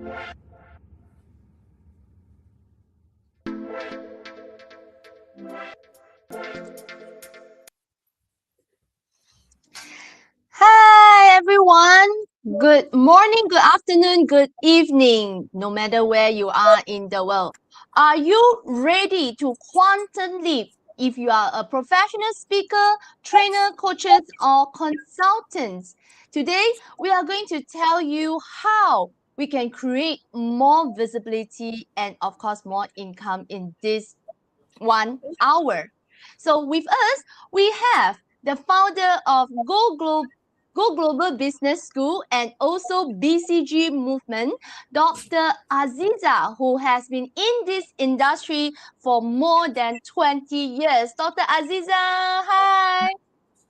Hi everyone. Good morning, good afternoon, good evening, no matter where you are in the world. Are you ready to quantum leap? If you are a professional speaker, trainer, coaches, or consultants, today we are going to tell you how we can create more visibility and, of course, more income in this 1 hour. So, with us, we have the founder of Go Global Business School and also BCG Movement, Dr. Aziza, who has been in this industry for more than 20 years. Dr. Aziza, hi.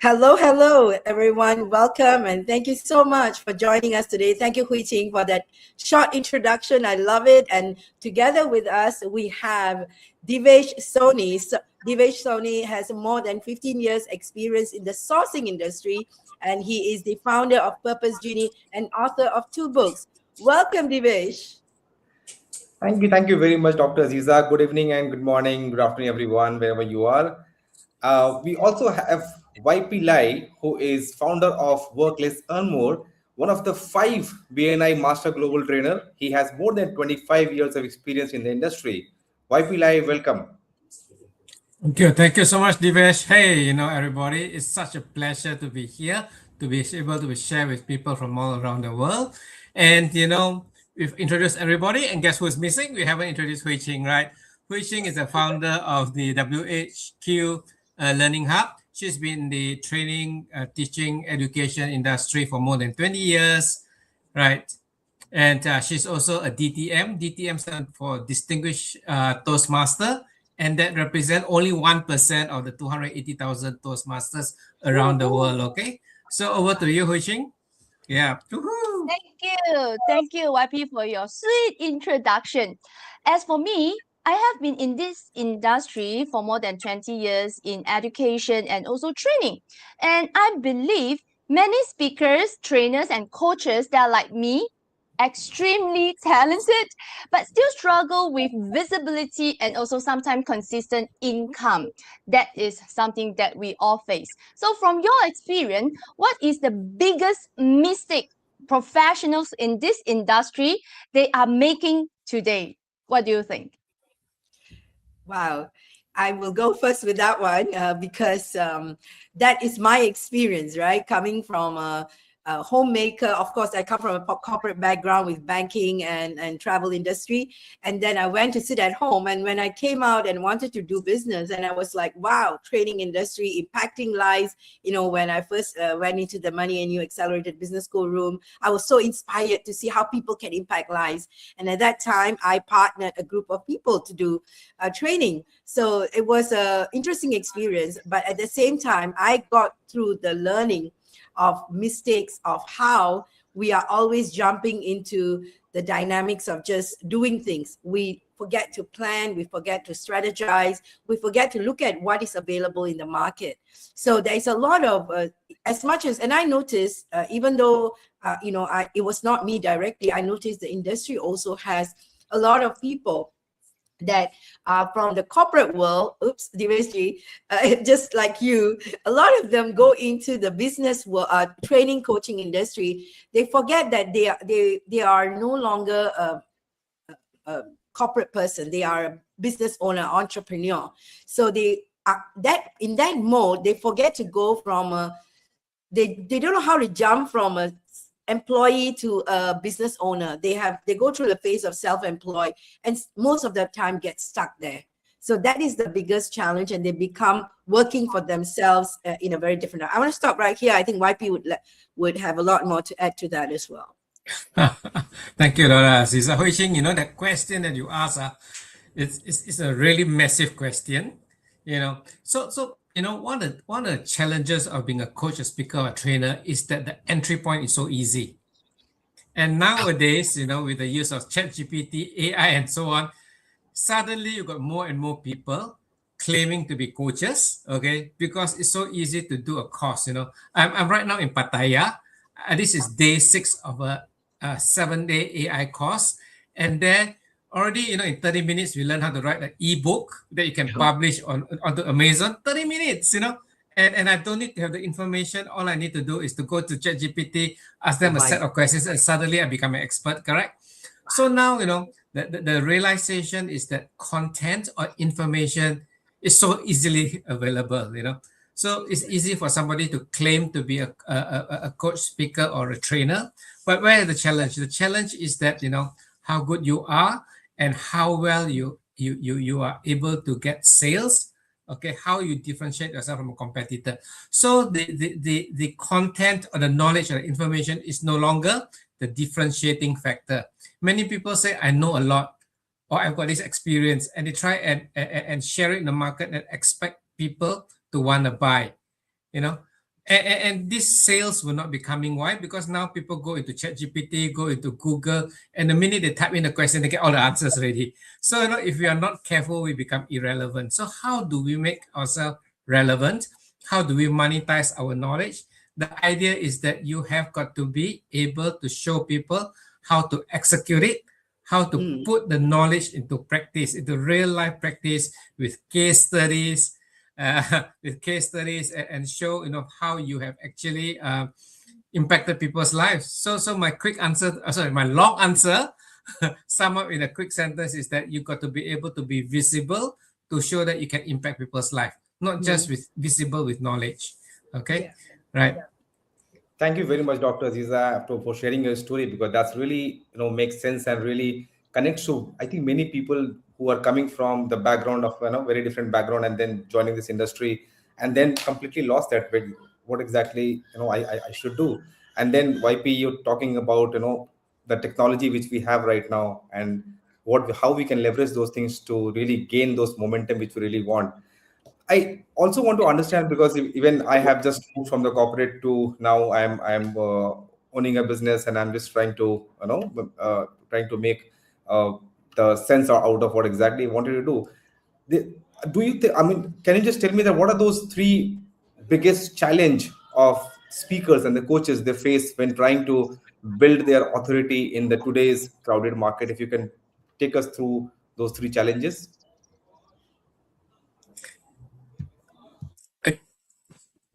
Hello, everyone. Welcome and thank you so much for joining us today. Thank you, Hui Ching, for that short introduction. I love it. And together with us, we have Divesh Soni. Divesh Soni has more than 15 years experience in the sourcing industry, and he is the founder of Purpose Genie and author of 2 books. Welcome, Divesh. Thank you very much, Dr. Aziza. Good evening and good morning, good afternoon, everyone, wherever you are. We also have YP Lai, who is founder of Work Less Earn More, one of the 5 BNI Master Global Trainer. He has more than 25 years of experience in the industry. YP Lai, welcome. Thank you so much, Divesh. Hey, everybody, it's such a pleasure to be here, to be able to share with people from all around the world. And, we've introduced everybody, and guess who's missing? We haven't introduced Hui Ching, right? Hui Ching is the founder of the WHQ Learning Hub. She's been in the training, teaching, education industry for more than 20 years, right? And she's also a DTM. DTM stands for Distinguished Toastmaster, and that represents only 1% of the 280,000 Toastmasters around the world, okay? So over to you, Hui Ching. Yeah. Woo-hoo. Thank you, YP, for your sweet introduction. As for me, I have been in this industry for more than 20 years in education and also training. And I believe many speakers, trainers, and coaches that are like me, extremely talented, but still struggle with visibility and also sometimes consistent income. That is something that we all face. So from your experience, what is the biggest mistake professionals in this industry they are making today? What do you think? Wow. I will go first with that one because that is my experience, right? Coming from a homemaker. Of course, I come from a corporate background with banking and travel industry. And then I went to sit at home. And when I came out and wanted to do business, and I was like, wow, training industry, impacting lives. When I first went into the Money and You Accelerated Business School room, I was so inspired to see how people can impact lives. And at that time, I partnered a group of people to do training. So it was an interesting experience. But at the same time, I got through the learning of mistakes of how we are always jumping into the dynamics of just doing things. We forget to plan, we forget to strategize, we forget to look at what is available in the market. So there's a lot of, as much as, and I noticed, even though, it was not me directly, I noticed the industry also has a lot of people that are from the corporate world, Diveshji, just like you, a lot of them go into the business world, training, coaching industry. They forget that they are no longer a corporate person. They are a business owner, entrepreneur. So they are in that mode. They forget to go from they don't know how to jump from a employee to a business owner. They go through the phase of self-employed, and most of the time get stuck there. So that is the biggest challenge, and they become working for themselves in a very different. I want to stop right here. I think YP would have a lot more to add to that as well. Thank you, Dr. Aziza. Hui Ching, that question that you asked, it's a really massive question. So one of the challenges of being a coach, a speaker, or a trainer is that the entry point is so easy. And nowadays, with the use of ChatGPT, AI, and so on, suddenly you got more and more people claiming to be coaches, okay? Because it's so easy to do a course, I'm right now in Pattaya. This is day 6 of a 7-day AI course. And there already, in 30 minutes, we learn how to write an ebook that you can publish onto Amazon. 30 minutes, And I don't need to have the information. All I need to do is to go to ChatGPT, ask them a set of questions, and suddenly I become an expert, correct? So now, the realization is that content or information is so easily available, So it's easy for somebody to claim to be a coach, speaker, or a trainer. But where is the challenge? The challenge is that, how good you are and how well you are able to get sales. Okay, how you differentiate yourself from a competitor. So the content or the knowledge or the information is no longer the differentiating factor. Many people say, I know a lot, or I've got this experience, and they try and share it in the market and expect people to want to buy, and these sales will not be coming. Why? Because now people go into ChatGPT, go into Google, and the minute they type in the question, they get all the answers ready. So, if we are not careful, we become irrelevant. So how do we make ourselves relevant? How do we monetize our knowledge? The idea is that you have got to be able to show people how to execute it, how to put the knowledge into practice, into real life practice with case studies, and show how you have actually impacted people's lives. So my quick answer, my long answer, sum up in a quick sentence is that you got to be able to be visible to show that you can impact people's life, not just visible with knowledge. Okay, right. Thank you very much, Dr. Aziza, for sharing your story, because that's really, makes sense and really connects to, I think, many people who are coming from the background of, very different background, and then joining this industry and then completely lost that with what exactly, I should do. And then YP, you're talking about, the technology which we have right now and how we can leverage those things to really gain those momentum which we really want. I also want to understand, because even I have just moved from the corporate to now I'm owning a business, and I'm just trying to make the sense out of what exactly I wanted to do. Do you think? I mean, can you just tell me that what are those three biggest challenge of speakers and the coaches they face when trying to build their authority in the today's crowded market? If you can take us through those three challenges.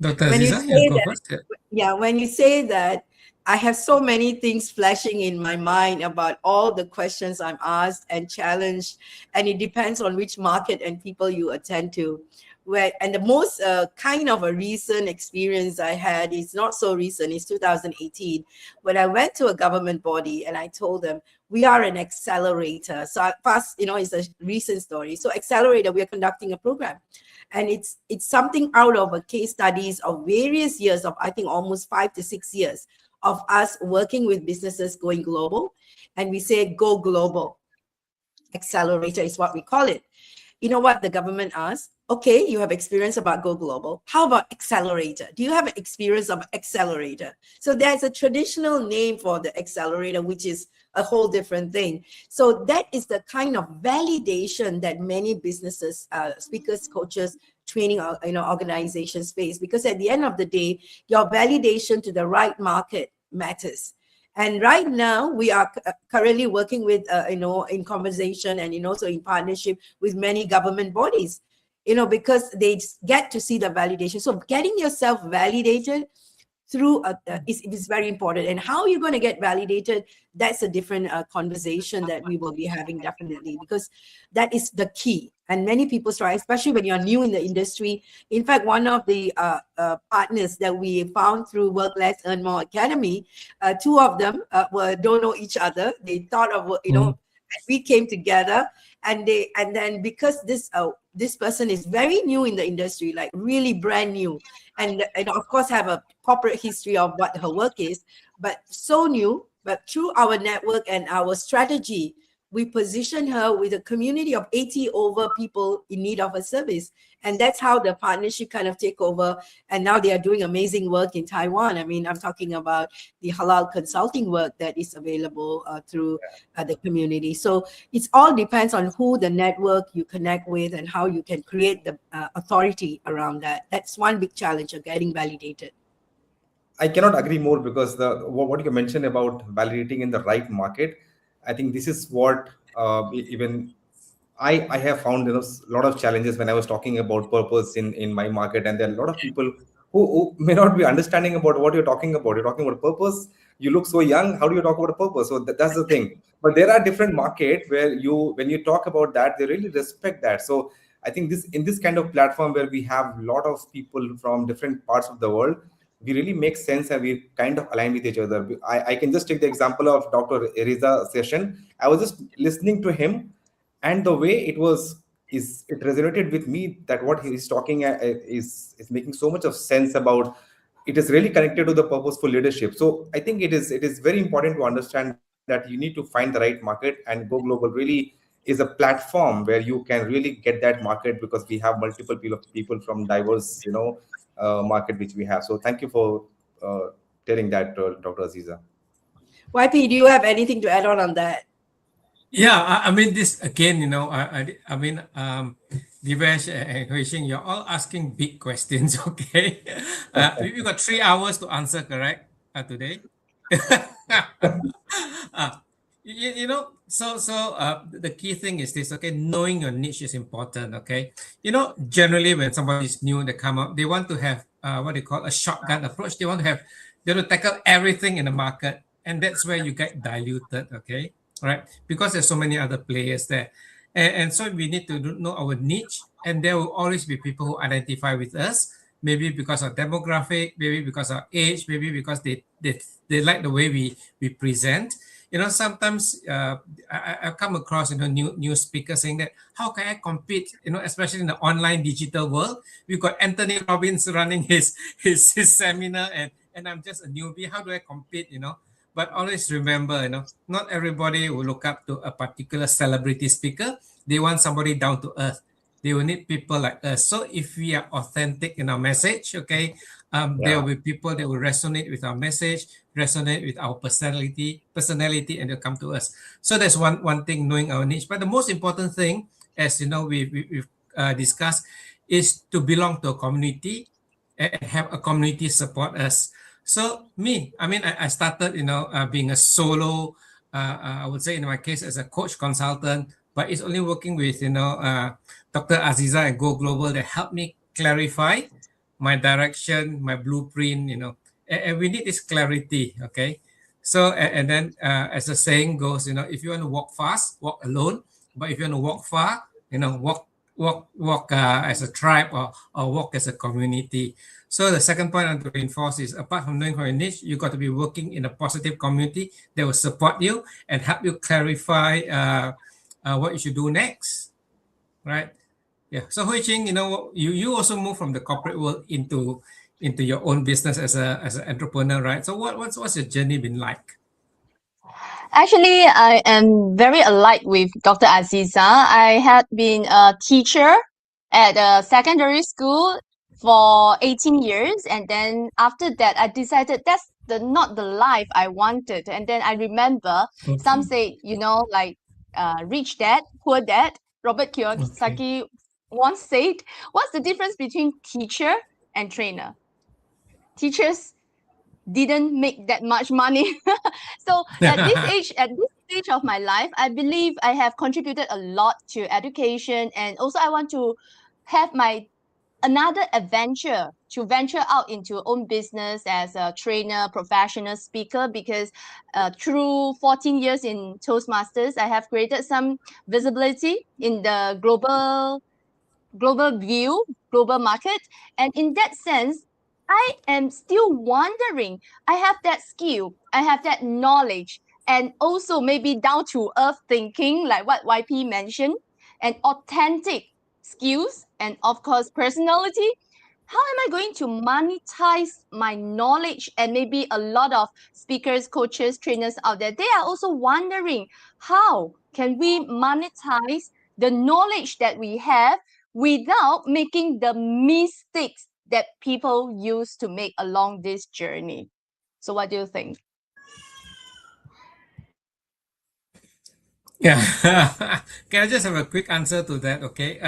Dr. When you Aziza, you say go that, first. when you say that, I have so many things flashing in my mind about all the questions I'm asked and challenged, and it depends on which market and people you attend to. And the most kind of a recent experience I had is not so recent. It's 2018 when I went to a government body and I told them we are an accelerator. So first, it's a recent story. So accelerator, we are conducting a program. And it's something out of a case studies of various years of, I think, almost 5 to 6 years of us working with businesses going global. And we say, go global. Accelerator is what we call it. You know what the government asks? Okay, you have experience about go global. How about accelerator? Do you have experience of accelerator? So there's a traditional name for the accelerator, which is a whole different thing. So that is the kind of validation that many businesses, speakers, coaches, training, organizations face. Because at the end of the day, your validation to the right market matters. And right now, we are currently working with, in conversation and also in partnership with many government bodies, because they get to see the validation. So getting yourself validated through is very important. And how you're going to get validated, that's a different conversation that we will be having, definitely, because that is the key. And many people try, especially when you're new in the industry. In fact, one of the partners that we found through Work Less, Earn More Academy, two of them don't know each other. They thought of, we came together, and then because this person is very new in the industry, like really brand new, and of course have a corporate history of what her work is, but so new. But through our network and our strategy, we position her with a community of 80 over people in need of a service. And that's how the partnership kind of take over. And now they are doing amazing work in Taiwan. I mean, I'm talking about the halal consulting work that is available through the community. So it all depends on who the network you connect with and how you can create the authority around that. That's one big challenge of getting validated. I cannot agree more, because what you mentioned about validating in the right market, I think this is what even I have found, a lot of challenges when I was talking about purpose in my market, and there are a lot of people who may not be understanding about what you're talking about. You're talking about purpose. You look so young. How do you talk about a purpose? So that's the thing. But there are different market where when you talk about that, they really respect that. So I think this kind of platform where we have a lot of people from different parts of the world, we really make sense and we kind of align with each other. I can just take the example of Dr. Eriza session. I was just listening to him, and the way it resonated with me, that what he is talking is making so much of sense about. It is really connected to the purposeful leadership. So I think it is very important to understand that you need to find the right market, and Go Global really is a platform where you can really get that market, because we have multiple people from diverse market which we have. So thank you for telling that, Dr. Aziza. YP, do you have anything to add on that? Yeah, I mean, this again, I mean, Divesh and Hui Xing, you're all asking big questions, okay? We got 3 hours to answer, correct, today? uh, the key thing is this, okay? Knowing your niche is important, okay? Generally, when somebody is new, they come up, they want to have what they call a shotgun approach. They want to tackle everything in the market, and that's where you get diluted, okay? Right? Because there's so many other players there. And so we need to know our niche, and there will always be people who identify with us, maybe because of demographic, maybe because of age, maybe because they like the way we present. Sometimes I've come across new speakers saying that, how can I compete? Especially in the online digital world, we've got Anthony Robbins running his seminar, and I'm just a newbie. How do I compete? But always remember, not everybody will look up to a particular celebrity speaker. They want somebody down to earth. They will need people like us. So if we are authentic in our message, okay, there will be people that will resonate with our message, resonate with our personality, and they'll come to us. So that's one thing, knowing our niche. But the most important thing, as we've discussed, is to belong to a community and have a community support us. So I started, being a solo, I would say in my case as a coach consultant, but it's only working with, Dr. Aziza and Go Global that helped me clarify my direction, my blueprint, and we need this clarity, okay? So, and then as the saying goes, if you want to walk fast, walk alone. But if you want to walk far, walk as a tribe, or walk as a community. So the second point I want to reinforce is, apart from knowing your niche, you got to be working in a positive community that will support you and help you clarify what you should do next, right? Yeah. So Hui Ching, you also move from the corporate world into your own business as an entrepreneur, right? So what's your journey been like? Actually, I am very alike with Dr. Aziza. I had been a teacher at a secondary school for 18 years, and then after that I decided that's not the life I wanted. And then I remember some say, like rich dad, poor dad. Robert Kiyosaki once said, what's the difference between teacher and trainer? Teachers didn't make that much money. So at this stage of my life, I believe I have contributed a lot to education, and also I want to have another adventure, to venture out into own business as a trainer, professional speaker, because through 14 years in Toastmasters, I have created some visibility in the global view, global market. And in that sense, I am still wondering, I have that skill, I have that knowledge, and also maybe down to earth thinking, like what YP mentioned, and authentic skills, and of course, personality. How am I going to monetize my knowledge? And maybe a lot of speakers, coaches, trainers out there, they are also wondering, how can we monetize the knowledge that we have without making the mistakes that people used to make along this journey? So what do you think? Yeah. Can I just have a quick answer to that? Okay.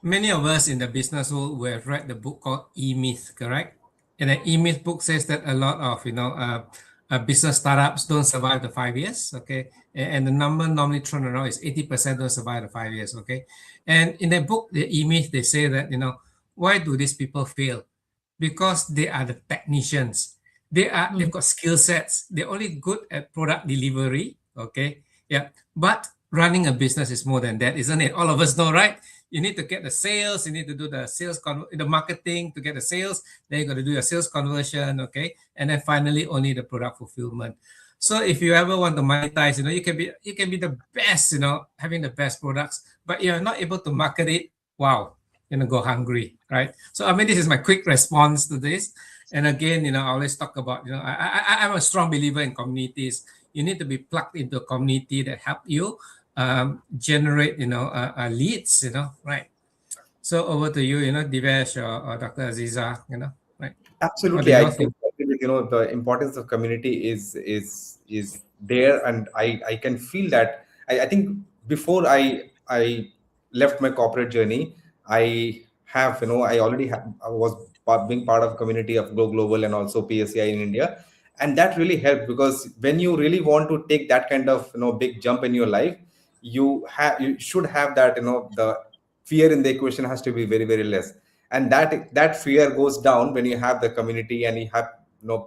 Many of us in the business world, we have read the book called E-Myth, correct? And the E-Myth book says that a lot of business startups don't survive the 5 years. Okay, and the number normally thrown around is 80% don't survive the 5 years. Okay, and in the book, the E-Myth, they say that why do these people fail? Because they are the technicians. They've got skill sets. They're only good at product delivery. Okay, yeah, but running a business is more than that, isn't it? All of us know, right? You need to get the sales, you need to do the the marketing to get the sales, then you got to do your sales conversion, okay, and then finally only the product fulfillment. So if you ever want to monetize, you can be the best, having the best products, but you're not able to market it. Wow, go hungry, right? So I mean, this is my quick response to this. And again, I always talk about, I'm a strong believer in communities. You need to be plugged into a community that help you generate, leads, right? So over to you, Divesh or Dr. Aziza, right? What do Absolutely, you I all think? totally agree with the importance of community is there, and I can feel that. I think before I left my corporate journey, I already I was being part of community of Go Global and also PSCI in India, and that really helped because when you really want to take that kind of big jump in your life, you should have that the fear in the equation has to be very very less, and that fear goes down when you have the community and you have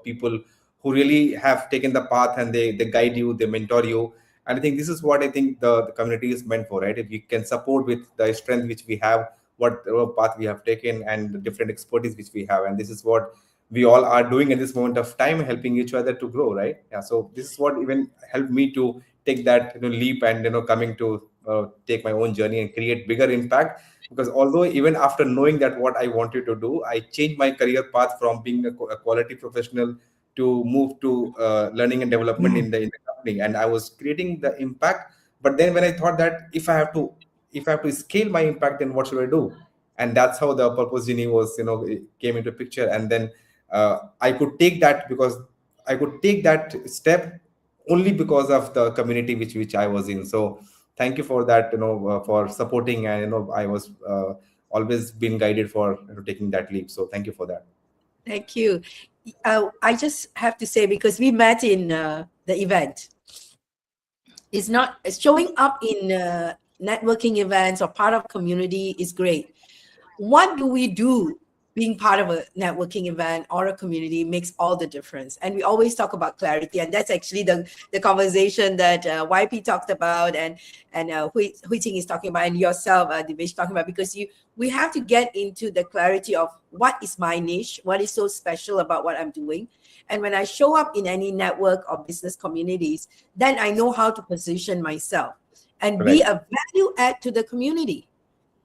people who really have taken the path and they guide you, they mentor you. And I think this is what I think the community is meant for, right? If we can support with the strength which we have, what path we have taken and the different expertise which we have, and this is what we all are doing at this moment of time, helping each other to grow, right? Yeah, so this is what even helped me to take that leap and coming to take my own journey and create bigger impact. Because although even after knowing that what I wanted to do, I changed my career path from being a quality professional to move to learning and development in the company, and I was creating the impact. But then when I thought that if I have to scale my impact, then what should I do? And that's how the purpose genie was it came into picture. And then I could take that because I could take that step only because of the community which I was in. So thank you for that, for supporting, and I was always been guided for taking that leap. So thank you for that. Thank you. I just have to say, because we met in the event, it's not showing up in networking events or part of community is great. What do we do being part of a networking event or a community makes all the difference. And we always talk about clarity, and that's actually the conversation that YP talked about, and Hui Ting is talking about, and yourself, Divesh, talking about, because we have to get into the clarity of what is my niche, what is so special about what I'm doing. And when I show up in any network or business communities, then I know how to position myself and be a value add to the community.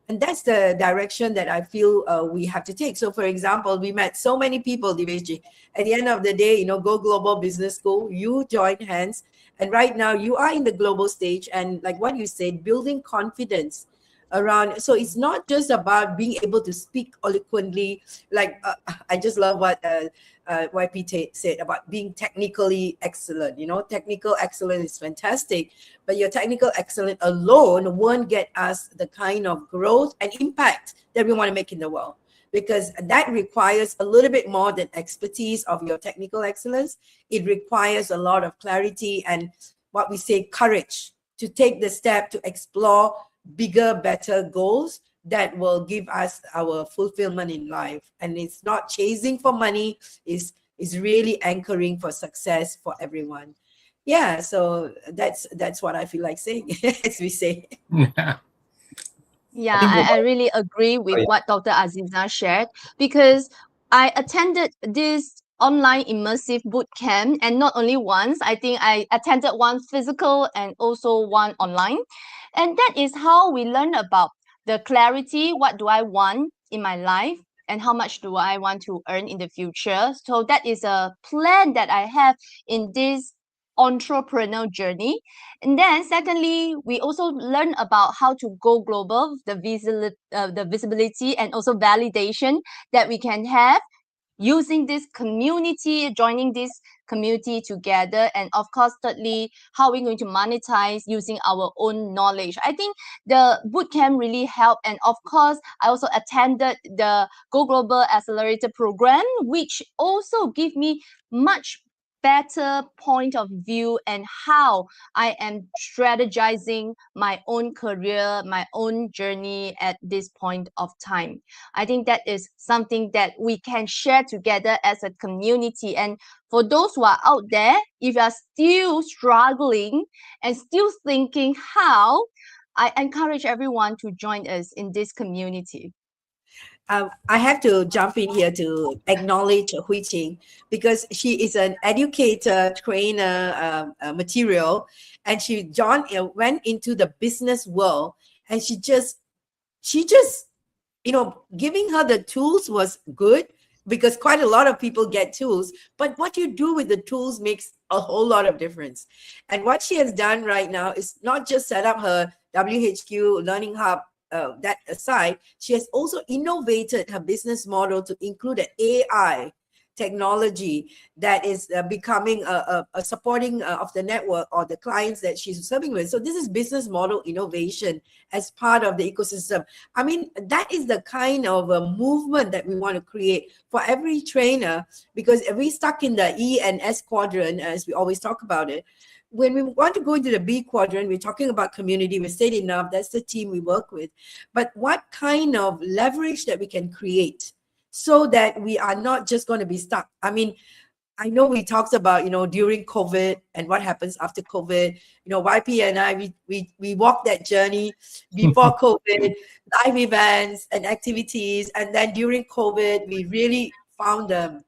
And that's the direction that I feel we have to take. So, for example, we met so many people, Diveshji. At the end of the day, Go Global Business School, you joined hands. And right now you are in the global stage. And like what you said, building confidence around. So it's not just about being able to speak eloquently. Like I just love what YP said about being technically excellent. Technical excellence is fantastic, but your technical excellence alone won't get us the kind of growth and impact that we want to make in the world, because that requires a little bit more than expertise of your technical excellence. It requires a lot of clarity and what we say, courage to take the step to explore bigger, better goals that will give us our fulfillment in life. And it's not chasing for money, is really anchoring for success for everyone. Yeah, so that's what I feel like saying, as we say. Yeah, I think I really agree with sorry. what Dr. Aziza shared, because I attended this online immersive boot camp, and not only once. I think I attended one physical and also one online. And that is how we learn about the clarity, what do I want in my life, and how much do I want to earn in the future. So that is a plan that I have in this entrepreneur journey. And then secondly, we also learn about how to go global, the visibility and also validation that we can have using this community, joining this community together, and of course, thirdly, how we're going to monetize using our own knowledge. I think the bootcamp really helped, and of course, I also attended the Go Global Accelerator program, which also gave me much better point of view and how I am strategizing my own career, my own journey at this point of time. I think that is something that we can share together as a community. And for those who are out there, if you are still struggling and still thinking how, I encourage everyone to join us in this community. I have to jump in here to acknowledge Hui Qing, because she is an educator, trainer, material, and she went into the business world, and she just, giving her the tools was good, because quite a lot of people get tools, but what you do with the tools makes a whole lot of difference. And what she has done right now is not just set up her WHQ Learning Hub. That aside, she has also innovated her business model to include an AI technology that is becoming a supporting of the network or the clients that she's serving with. So this is business model innovation as part of the ecosystem. I mean, that is the kind of a movement that we want to create for every trainer, because if we stuck in the E and S quadrant, as we always talk about it, when we want to go into the B quadrant, we're talking about community. We said enough. That's the team we work with. But what kind of leverage that we can create so that we are not just going to be stuck? I mean, I know we talked about, during COVID and what happens after COVID. YP and I, we walked that journey before COVID, live events and activities. And then during COVID, we really found the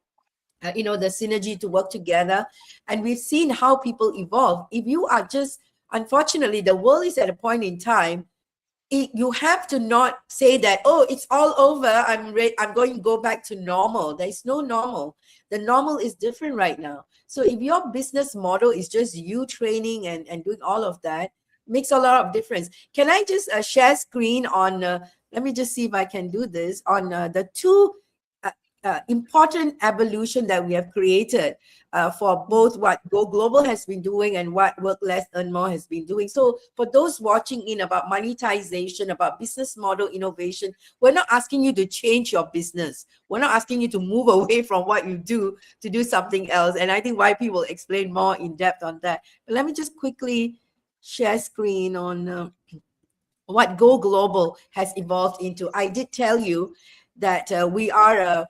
synergy to work together, and we've seen how people evolve. If you are just, unfortunately, the world is at a point in time, you have to not say that, oh, it's all over, I'm going to go back to normal. There's no normal. The normal is different right now. So if your business model is just you training and doing all of that, makes a lot of difference. Can I just share screen on, let me just see if I can do this, on the two important evolution that we have created for both what Go Global has been doing and what Work Less, Earn More has been doing. So for those watching in about monetization, about business model innovation, we're not asking you to change your business. We're not asking you to move away from what you do to do something else. And I think YP will explain more in depth on that. But let me just quickly share screen on what Go Global has evolved into. I did tell you that we are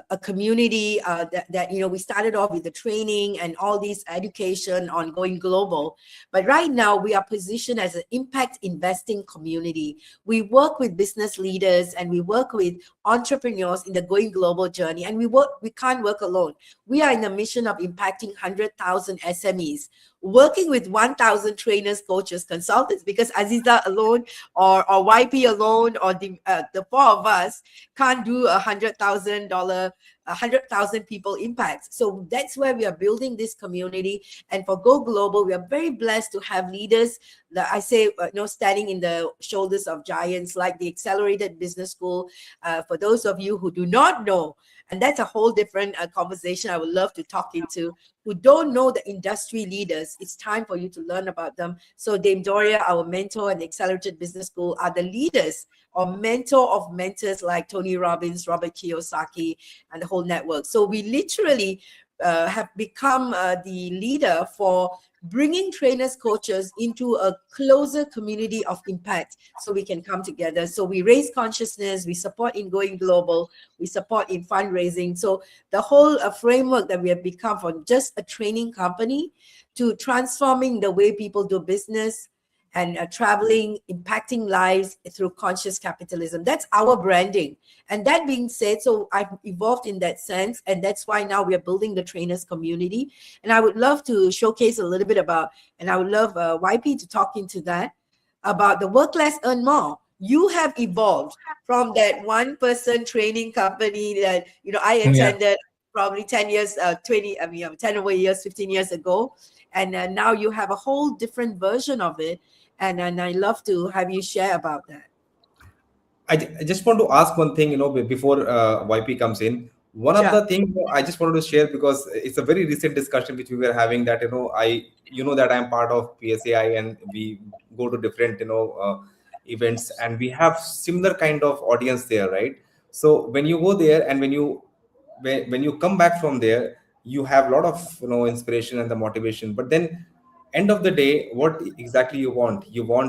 a community that we started off with the training and all this education on going global, but right now we are positioned as an impact investing community. We work with business leaders and we work with entrepreneurs in the going global journey, and we can't work alone. We are in the mission of impacting 100,000 SMEs, working with 1,000 trainers, coaches, consultants, because Aziza alone or YP alone or the four of us can't do $100,000 people impact. So that's where we are building this community. And for Go Global, we are very blessed to have leaders that I say, standing in the shoulders of giants like the Accelerated Business School. For those of you who do not know, and that's a whole different conversation I would love to talk into, who don't know the industry leaders, it's time for you to learn about them. So Dame Doria, our mentor and Accelerated Business School, are the leaders or mentor of mentors like Tony Robbins, Robert Kiyosaki, and the whole network. So we literally have become the leader for bringing trainers, coaches into a closer community of impact so we can come together. So we raise consciousness, we support in going global, we support in fundraising. So the whole framework that we have become from just a training company to transforming the way people do business and traveling, impacting lives through conscious capitalism. That's our branding. And that being said, so I've evolved in that sense, and that's why now we are building the trainers community. And I would love to showcase a little bit about, and I would love YP to talk into that, about the Work Less, Earn More. You have evolved from that one-person training company that I attended probably 10 years, 10 over years, 15 years ago. And now you have a whole different version of it. And I love to have you share about that. I just want to ask one thing, before YP comes in. One of Sure. the things I just wanted to share, because it's a very recent discussion which we were having, that that I'm part of PSAI, and we go to different events, and we have similar kind of audience there, right? So when you go there, and when you come back from there, you have a lot of inspiration and the motivation. But then end of the day, what exactly you want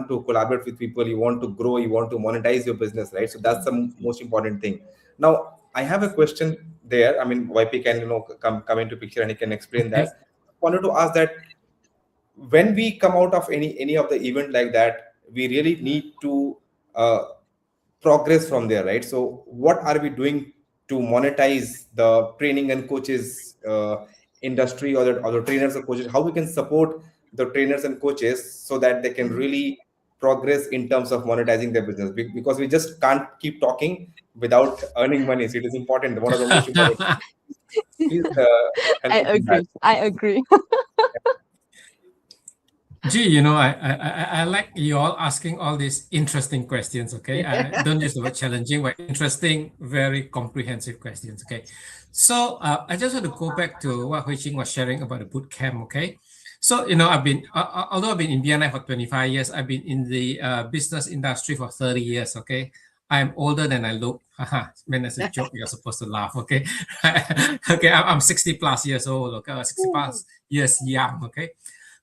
to collaborate with people, you want to grow, you want to monetize your business, right? So that's the most important thing. Now I have a question there. I mean, YP can come into picture, and he can explain Okay. that. I wanted to ask that when we come out of any of the event like that, we really need to uh, progress from there, right? So what are we doing to monetize the training and coaches industry, or the trainers and coaches? How we can support the trainers and coaches so that they can really progress in terms of monetizing their business? Because we just can't keep talking without earning money. So it is important, one of the most important. Please help I us with that. agree. I agree. Gee, I like you all asking all these interesting questions. Okay, I don't use the word challenging, but interesting, very comprehensive questions. Okay, so I just want to go back to what Hui Ching was sharing about the boot camp. Okay, so I've been although I've been in BNI for 25 years, I've been in the business industry for 30 years. Okay, I'm older than I look. Haha, meant as a joke. You're supposed to laugh. Okay, okay, I'm 60 plus years old. Okay, 60 plus years young. Okay.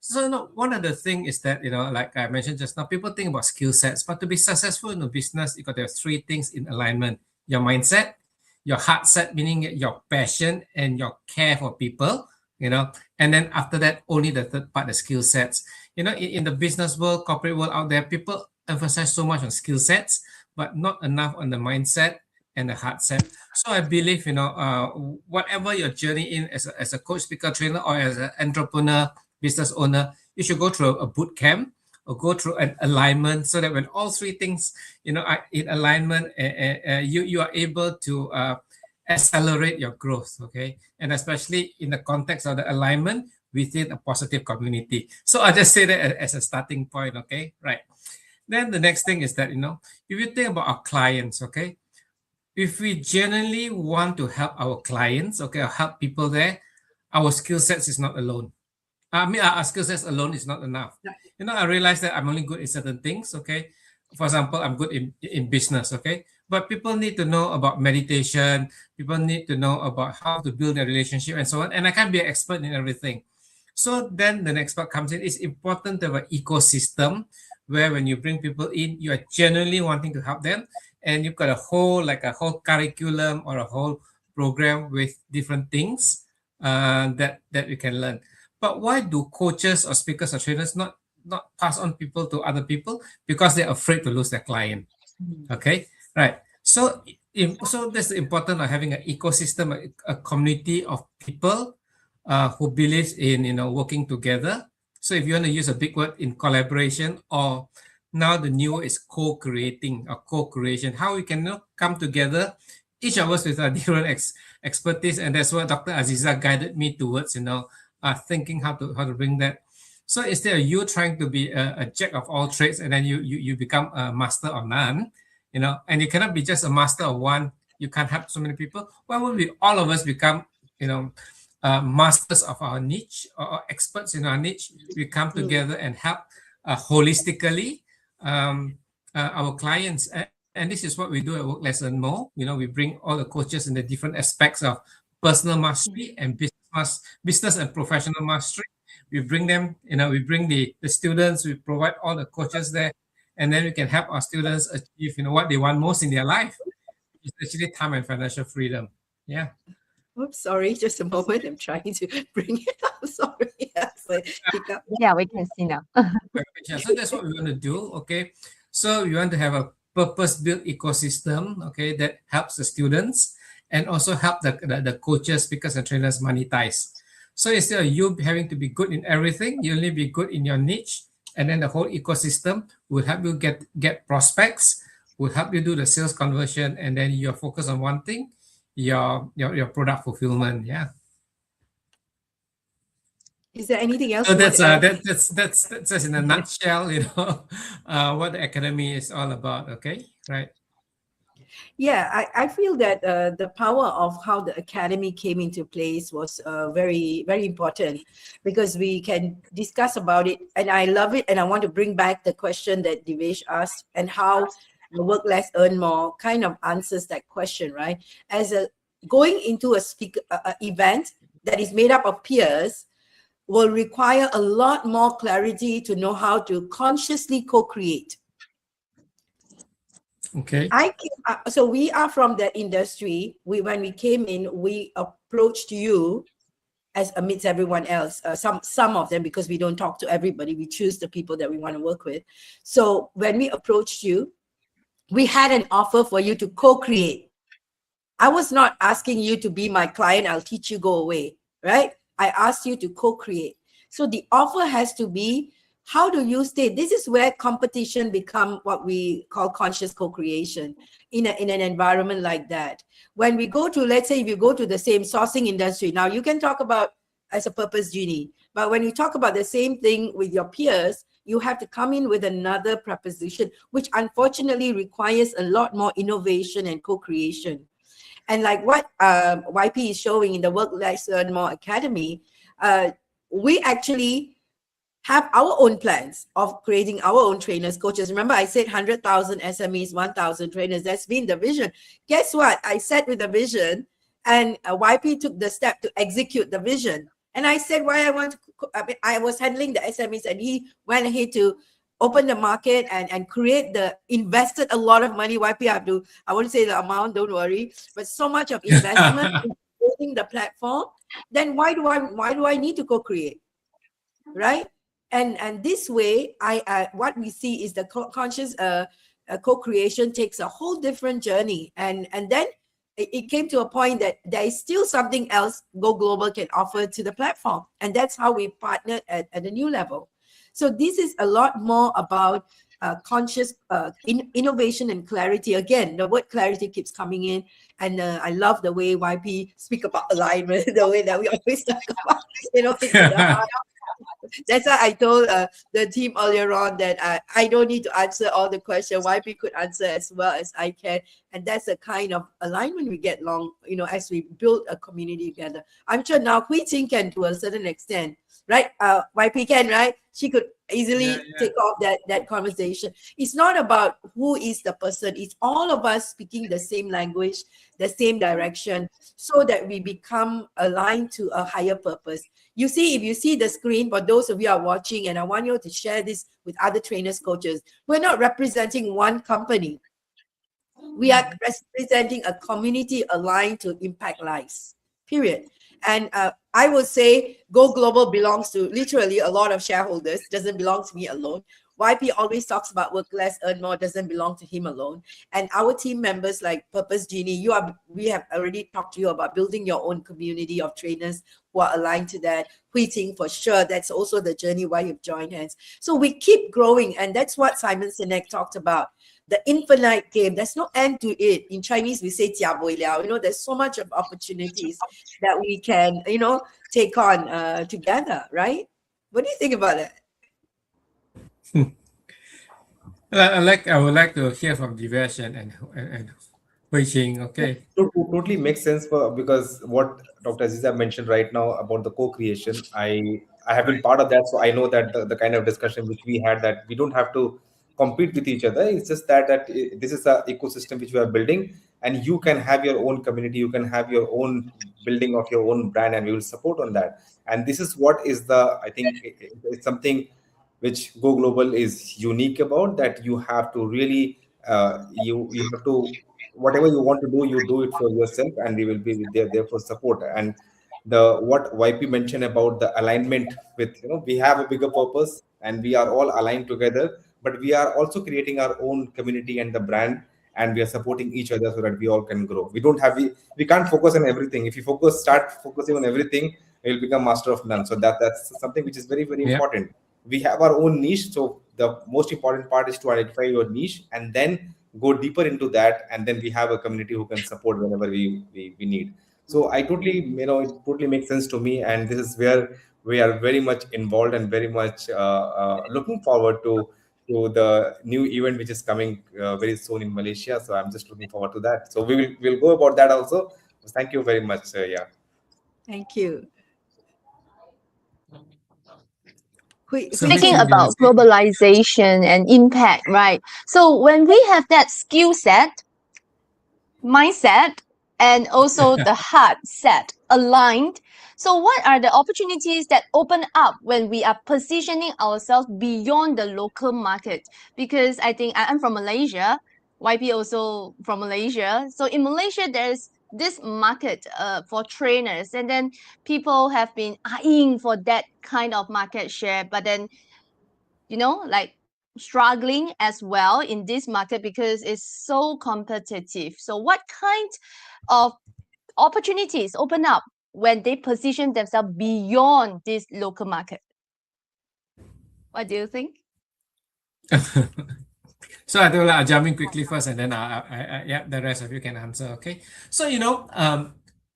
So no, one of the thing is that like I mentioned just now, people think about skill sets, but to be successful in a business, you got to have three things in alignment: your mindset, your heart set, meaning your passion and your care for people, and then after that, only the third part, the skill sets. In the business world, corporate world out there, people emphasize so much on skill sets, but not enough on the mindset and the heart set. So I believe, whatever your journey in as a coach, speaker, trainer, or as an entrepreneur, business owner, you should go through a boot camp or go through an alignment, so that when all three things are in alignment, you are able to accelerate your growth. Okay, and especially in the context of the alignment within a positive community. So I just say that as a starting point. Okay, right. Then the next thing is that if you think about our clients, okay, if we genuinely want to help our clients, okay, or help people there, our skill sets is not alone. I mean, our skill sets alone is not enough. I realize that I'm only good in certain things. Okay, for example, I'm good in business. Okay, but people need to know about meditation. People need to know about how to build a relationship and so on. And I can't be an expert in everything. So then the next part comes in. It's important to have an ecosystem where when you bring people in, you are genuinely wanting to help them, and you've got a whole curriculum or a whole program with different things that we can learn. But why do coaches or speakers or trainers not pass on people to other people? Because they're afraid to lose their client. Okay, right. So that's the importance of having an ecosystem, a community of people who believes in working together. So if you want to use a big word, in collaboration, or now the new word is co-creating or co-creation, how we can come together, each of us with our different expertise, and that's what Dr. Aziza guided me towards. Thinking how to bring that. So instead of you trying to be a jack of all trades, and then you become a master of none, and you cannot be just a master of one. You can't help so many people. Why would we all of us become, masters of our niche, or experts in our niche? We come together and help holistically our clients. And this is what we do at Work Less and More. We bring all the coaches in the different aspects of personal mastery and business and professional mastery. We bring them, we bring the students, we provide all the coaches there, and then we can help our students achieve, what they want most in their life, which is actually time and financial freedom. Yeah. Oops, sorry, just a moment. I'm trying to bring it up. Sorry. Yeah, we can see now. So that's what we want to do. Okay. So we want to have a purpose-built ecosystem, okay, that helps the students and also help the coaches, speakers, and trainers monetize. So instead of you having to be good in everything, you only be good in your niche, and then the whole ecosystem will help you get prospects, will help you do the sales conversion, and then you're focused on one thing, your product fulfillment. Yeah. Is there anything else? So that's in a nutshell, what the academy is all about. Okay, right. Yeah, I feel that the power of how the academy came into place was very, very important, because we can discuss about it. And I love it. And I want to bring back the question that Divesh asked, and how the work less, earn more kind of answers that question, right? As a going into a speaker event that is made up of peers will require a lot more clarity to know how to consciously co-create. Okay. So we are from that industry. When we came in, we approached you as amidst everyone else. Some of them, because we don't talk to everybody, we choose the people that we want to work with. So when we approached you, we had an offer for you to co-create. I was not asking you to be my client, I'll teach you, go away, right? I asked you to co-create. So the offer has to be, how do you stay? This is where competition become what we call conscious co-creation in an environment like that. When we go to, let's say, if you go to the same sourcing industry, now you can talk about as a purpose genie, but when you talk about the same thing with your peers, you have to come in with another proposition, which unfortunately requires a lot more innovation and co-creation. And like what YP is showing in the Work Less Learn More Academy, we actually have our own plans of creating our own trainers, coaches. Remember, I said 100,000 SMEs, 1,000 trainers. That's been the vision. Guess what? I sat with the vision, and YP took the step to execute the vision. And I said, why I want to, I was handling the SMEs, and he went ahead to open the market and create invested a lot of money. YP have to, I won't say the amount, don't worry, but so much of investment in building the platform. Then why do I need to co-create, right? And this way, what we see is the conscious co-creation takes a whole different journey, and then it came to a point that there is still something else Go Global can offer to the platform, and that's how we partnered at a new level. So this is a lot more about conscious innovation and clarity. Again, the word clarity keeps coming in, and I love the way YP speak about alignment, the way that we always talk about, that's why I told the team earlier on that I don't need to answer all the questions. YP could answer as well as I can. And that's the kind of alignment we get along, as we build a community together. I'm sure now Hui Ting can to a certain extent, right? YP can, right? She could easily take off that conversation. It's not about who is the person. It's all of us speaking the same language, the same direction, so that we become aligned to a higher purpose. You see, if you see the screen, for those of you who are watching, and I want you to share this with other trainers, coaches, we're not representing one company. We are representing a community aligned to impact lives, period. And I would say Go Global belongs to literally a lot of shareholders, doesn't belong to me alone. YP always talks about work less, earn more, doesn't belong to him alone. And our team members like Purpose Genie, we have already talked to you about building your own community of trainers who are aligned to that. Hui Ting, for sure, that's also the journey why you've joined hands. So we keep growing, and that's what Simon Sinek talked about. The infinite game, there's no end to it. In Chinese, we say jia boi liao. There's so much of opportunities that we can, take on together, right? What do you think about that? I would like to hear from Divesh and Hui Ching. Okay. Totally makes sense because what Dr. Aziza mentioned right now about the co-creation, I have been part of that, so I know that the kind of discussion which we had, that we don't have to compete with each other. It's just that this is a ecosystem which we are building, and you can have your own community, you can have your own building of your own brand, and we will support on that. And this is what is I think it's something which Go Global is unique about, that you have to really you have to, whatever you want to do, you do it for yourself, and we will be there for support. And what YP mentioned about the alignment with, we have a bigger purpose and we are all aligned together, but we are also creating our own community and the brand, and we are supporting each other so that we all can grow. We can't focus on everything. If you start focusing on everything, you'll become master of none. So that's something which is very, very important. We have our own niche, so the most important part is to identify your niche and then go deeper into that, and then we have a community who can support whenever we need. So I totally, it totally makes sense to me, and this is where we are very much involved and very much looking forward to to the new event which is coming very soon in Malaysia. So I'm just looking forward to that. So we'll go about that also. Thank you very much. Yeah. Thank you. So Speaking Hui-Ting, you were about saying? globalization and impact, right? So when we have that skill set, mindset, and also the heart set aligned, so what are the opportunities that open up when we are positioning ourselves beyond the local market? Because I think I'm from Malaysia, YP also from Malaysia. So in Malaysia, there's this market for trainers, and then people have been eyeing for that kind of market share, but then like struggling as well in this market because it's so competitive. So what kind of opportunities open up when they position themselves beyond this local market? What do you think? So I will jump in quickly first, and then yeah, the rest of you can answer. Okay. So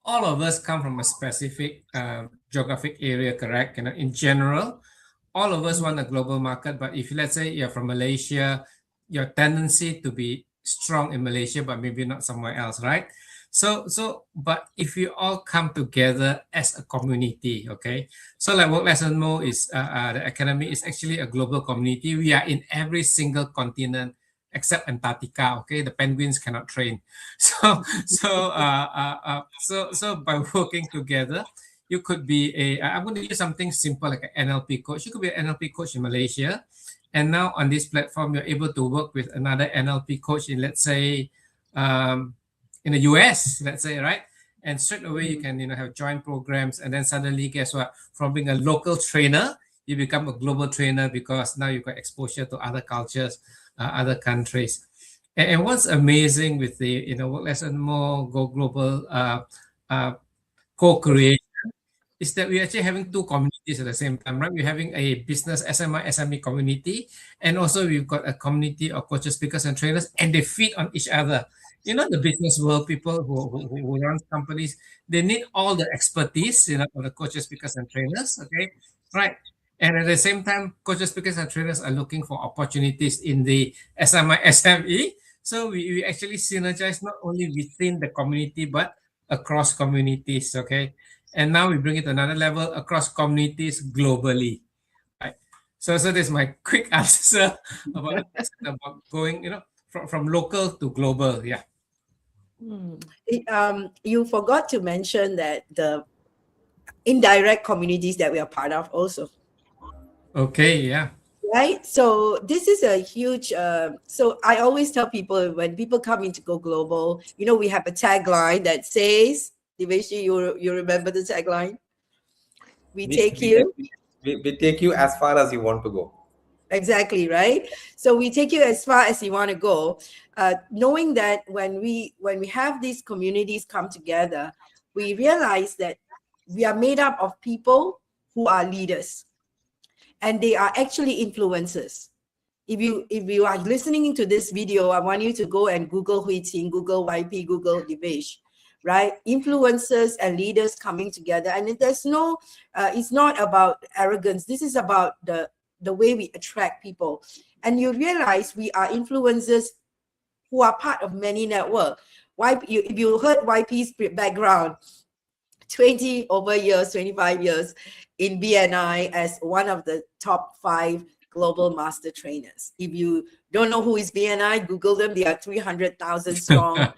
all of us come from a specific geographic area, correct? In general, all of us want a global market. But if let's say you're from Malaysia, your tendency to be strong in Malaysia, but maybe not somewhere else, right? But if you all come together as a community, okay. So like Work Less and More is the academy is actually a global community. We are in every single continent except Antarctica. Okay, the penguins cannot train. So by working together, you could be I'm going to use something simple like an NLP coach. You could be an NLP coach in Malaysia, and now on this platform, you're able to work with another NLP coach in, let's say, in the US, let's say, right? And straight away you can have joint programs, and then suddenly, guess what? From being a local trainer, you become a global trainer because now you've got exposure to other cultures, other countries. And what's amazing with the Work Less and More Go Global co-creation is that we're actually having two communities at the same time, right? We're having a business SME community, and also we've got a community of coaches, speakers, and trainers, and they feed on each other. The business world, people who run companies, they need all the expertise, of the coaches, speakers, and trainers, okay? Right. And at the same time, coaches, speakers, and trainers are looking for opportunities in the SME. So we actually synergize not only within the community, but across communities, okay? And now we bring it to another level across communities globally, right? So this is my quick answer about going, from local to global. Yeah. You forgot to mention that the indirect communities that we are part of also. Okay. Yeah. Right. So this is a huge. So I always tell people when people come in to go global, we have a tagline that says, Diveshi, you remember the tagline? We take you. We take you as far as you want to go. Exactly, right? So we take you as far as you want to go, knowing that when we have these communities come together, we realize that we are made up of people who are leaders, and they are actually influencers. If you are listening to this video, I want you to go and Google Hui-Ting, Google YP, Google Divesh, right? Influencers and leaders coming together, and there's no, it's not about arrogance. This is about the way we attract people. And you realize we are influencers who are part of many networks. If you heard YP's background, 20 over years, 25 years in BNI as one of the top 5 global master trainers. If you don't know who is BNI, Google them. They are 300,000 strong.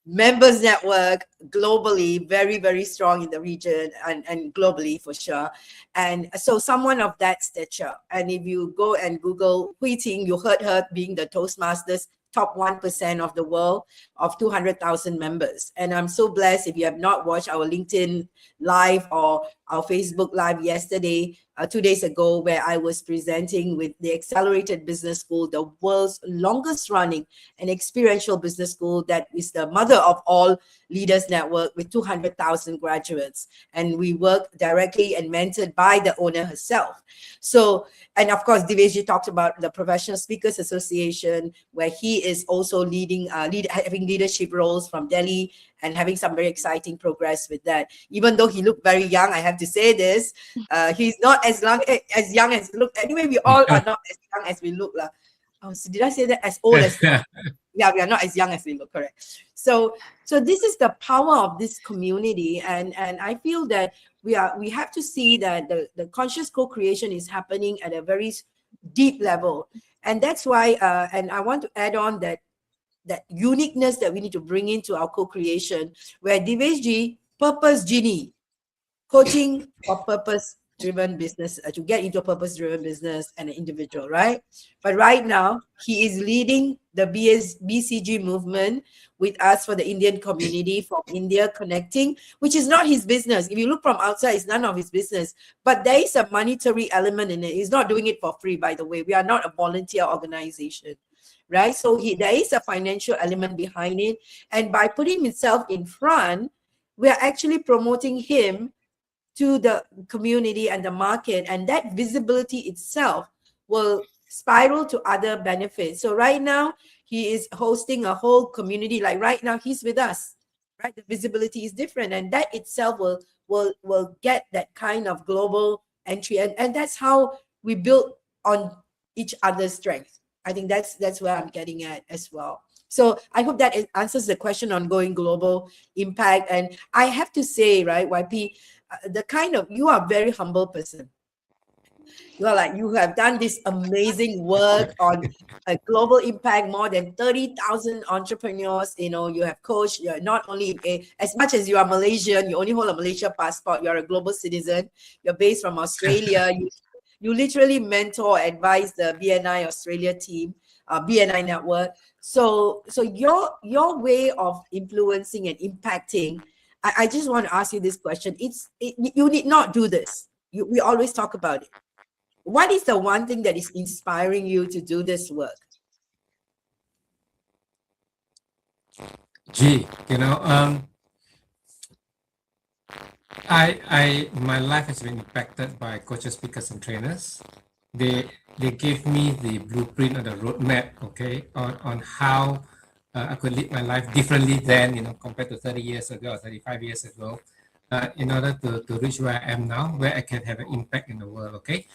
Members network globally, very, very strong in the region and globally for sure. And so someone of that stature. And if you go and Google Hui-Ting, you heard her being the Toastmasters top 1% of the world of 200,000 members. And I'm so blessed. If you have not watched our LinkedIn live or our Facebook live yesterday, 2 days ago, where I was presenting with the Accelerated Business School, the world's longest running and experiential business school that is the mother of all leaders network with 200,000 graduates. And we work directly and mentored by the owner herself. So, and of course, Divesh talked about the Professional Speakers Association, where he is also leading, having leadership roles from Delhi and having some very exciting progress with that. Even though he looked very young, I have to say this, he's not as young as he looked. Anyway, we all are not as young as we look. Oh, so did I say that as old as? Yeah, we are not as young as we look, correct. So this is the power of this community, and I feel that we have to see that the conscious co-creation is happening at a very deep level, and that's why and I want to add on that uniqueness that we need to bring into our co-creation, where Diveshji, purpose genie, coaching for purpose-driven business, to get into a purpose-driven business and an individual, right? But right now, he is leading the BCG movement with us for the Indian community from India, connecting, which is not his business. If you look from outside, it's none of his business. But there is a monetary element in it. He's not doing it for free, by the way. We are not a volunteer organization, right? So there is a financial element behind it. And by putting himself in front, we are actually promoting him to the community and the market, and that visibility itself will spiral to other benefits. So right now he is hosting a whole community. Like right now he's with us, right? The visibility is different, and that itself will get that kind of global entry, and that's how we build on each other's strength. I think that's where I'm getting at as well. So I hope that it answers the question on going global impact. And I have to say, right, YP, the kind of, you are a very humble person. You are like, you have done this amazing work on a global impact, more than 30,000 entrepreneurs. You know, you have coached. You're not only as much as you are Malaysian, you only hold a Malaysia passport. You're a global citizen. You're based from Australia. You literally mentor, advise the BNI Australia team, BNI network. So your way of influencing and impacting, I just want to ask you this question. You need not do this. We always talk about it. What is the one thing that is inspiring you to do this work? Gee, my life has been impacted by coaches, speakers, and trainers. They gave me the blueprint or the roadmap, okay, on how I could live my life differently than, compared to 30 years ago or 35 years ago, in order to reach where I am now, where I can have an impact in the world, okay?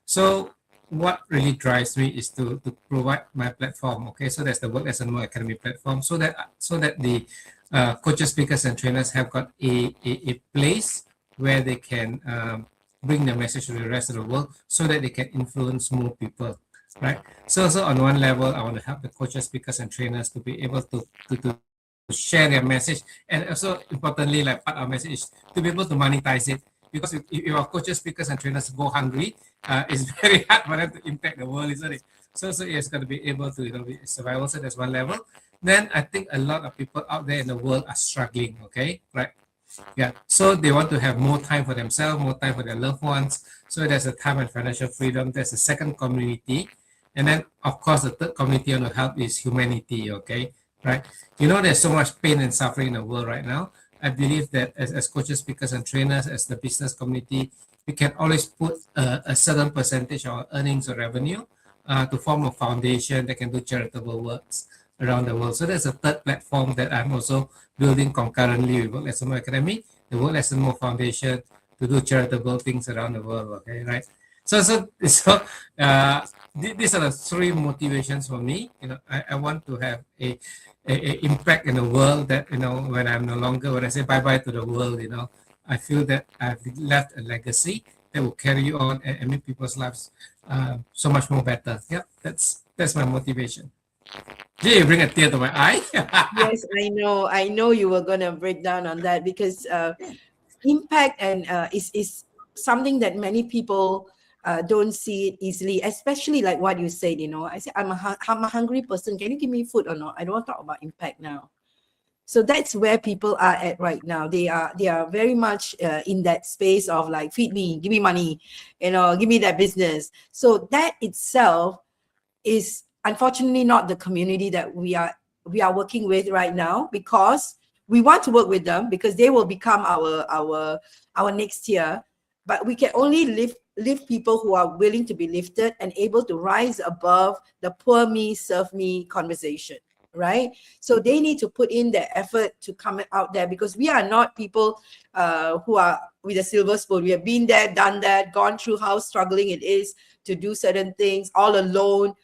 So what really drives me is to provide my platform, okay? So that's the Work Less and More Academy platform, so that the coaches, speakers, and trainers have got a place where they can bring the message to the rest of the world, so that they can influence more people, right? So on one level, I want to help the coaches, speakers, and trainers to be able to share their message, and also importantly, like part of our message is to be able to monetize it. Because if our coaches, speakers, and trainers go hungry, it's very hard for them to impact the world, isn't it? So it's got to be able to be survival. So that's one level. Then I think a lot of people out there in the world are struggling. Okay, right? Yeah. So they want to have more time for themselves, more time for their loved ones. So there's a time and financial freedom. There's a second community, and then of course the third community I want to help is humanity. Okay, right? There's so much pain and suffering in the world right now. I believe that as coaches, speakers, and trainers, as the business community, we can always put a certain percentage of our earnings or revenue to form a foundation that can do charitable works around the world. So there's a third platform that I'm also building concurrently with Work Less and More Academy, the Work Less and More Foundation, to do charitable things around the world. Okay, right? So these are the three motivations for me. I want to have a impact in the world that, when I'm no longer, when I say bye-bye to the world, I feel that I've left a legacy that will carry on and make people's lives so much more better. Yeah, that's my motivation. Gee, you bring a tear to my eye. Yes, I know you were going to break down on that, because impact and is something that many people don't see it easily, especially like what you said. I said, I'm a hungry person. Can you give me food or not? I don't want to talk about impact now. So that's where people are at right now. They are very much in that space of like, feed me, give me money, give me that business. So that itself is unfortunately not the community that we are working with right now, because we want to work with them, because they will become our next tier. But we can only lift people who are willing to be lifted and able to rise above the poor me, serve me conversation, right? So they need to put in their effort to come out there, because we are not people who are with a silver spoon. We have been there, done that, gone through how struggling it is to do certain things all alone,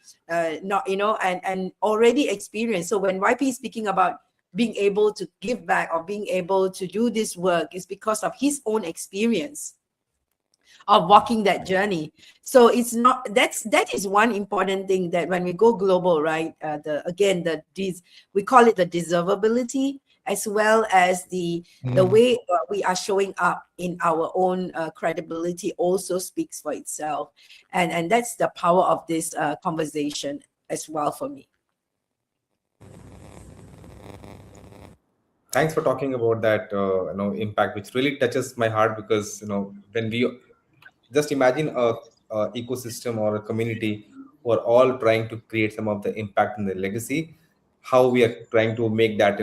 not, you know, and already experienced. So when YP is speaking about being able to give back or being able to do this work, is because of his own experience of walking that journey. So it's not, that is one important thing, that when we go global, right, we call it the deservability, as well as the way we are showing up in our own credibility also speaks for itself, and that's the power of this conversation as well for me. Thanks for talking about that, impact, which really touches my heart, because when we just imagine a ecosystem or a community who are all trying to create some of the impact in the legacy, how we are trying to make that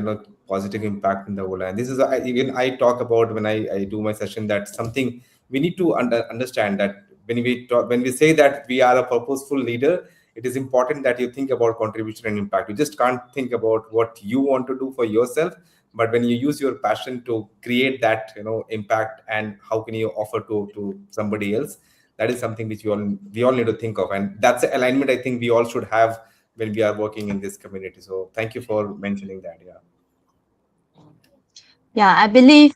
positive impact in the world. And this is even I talk about when I do my session, that something we need to understand, that when we say that we are a purposeful leader, it is important that you think about contribution and impact. You just can't think about what you want to do for yourself, but when you use your passion to create that impact, and how can you offer to somebody else, that is something which we all need to think of. And that's the alignment I think we all should have when we are working in this community. So thank you for mentioning that. Yeah, I believe,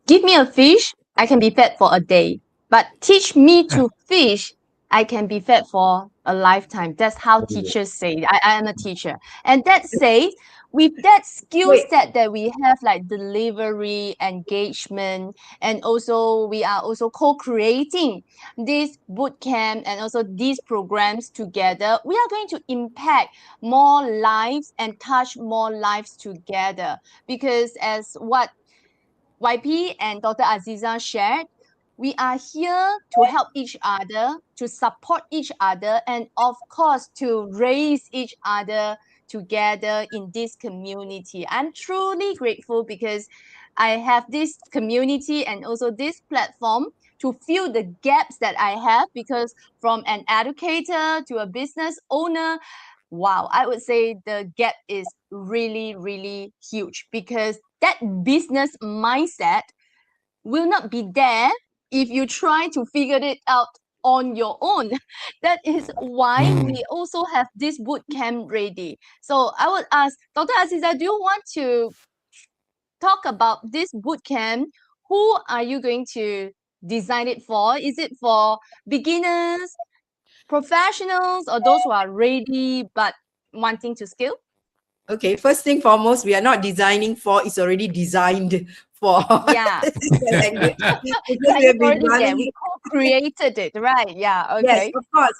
give me a fish, I can be fed for a day. But teach me to fish, I can be fed for a lifetime. That's how teachers say. I am a teacher. And that say, with that skill set that we have, like delivery, engagement, and also we are also co-creating this bootcamp and also these programs together, we are going to impact more lives and touch more lives together. Because as what YP and Dr. Aziza shared, we are here to help each other, to support each other, and of course, to raise each other together in this community. I'm truly grateful because I have this community and also this platform to fill the gaps that I have, because from an educator to a business owner, wow, I would say the gap is really, really huge, because that business mindset will not be there if you try to figure it out on your own. That is why we also have this boot camp ready. So I would ask Dr. Aziza, do you want to talk about this boot camp? Who are you going to design it for? Is it for beginners, professionals, or those who are ready but wanting to scale? Okay, first thing foremost, we are not designing for, it's already designed for. Yeah. The language. Because we Yeah, have it's been already there. running We co-created it, right? Yeah, okay. Yes, of course.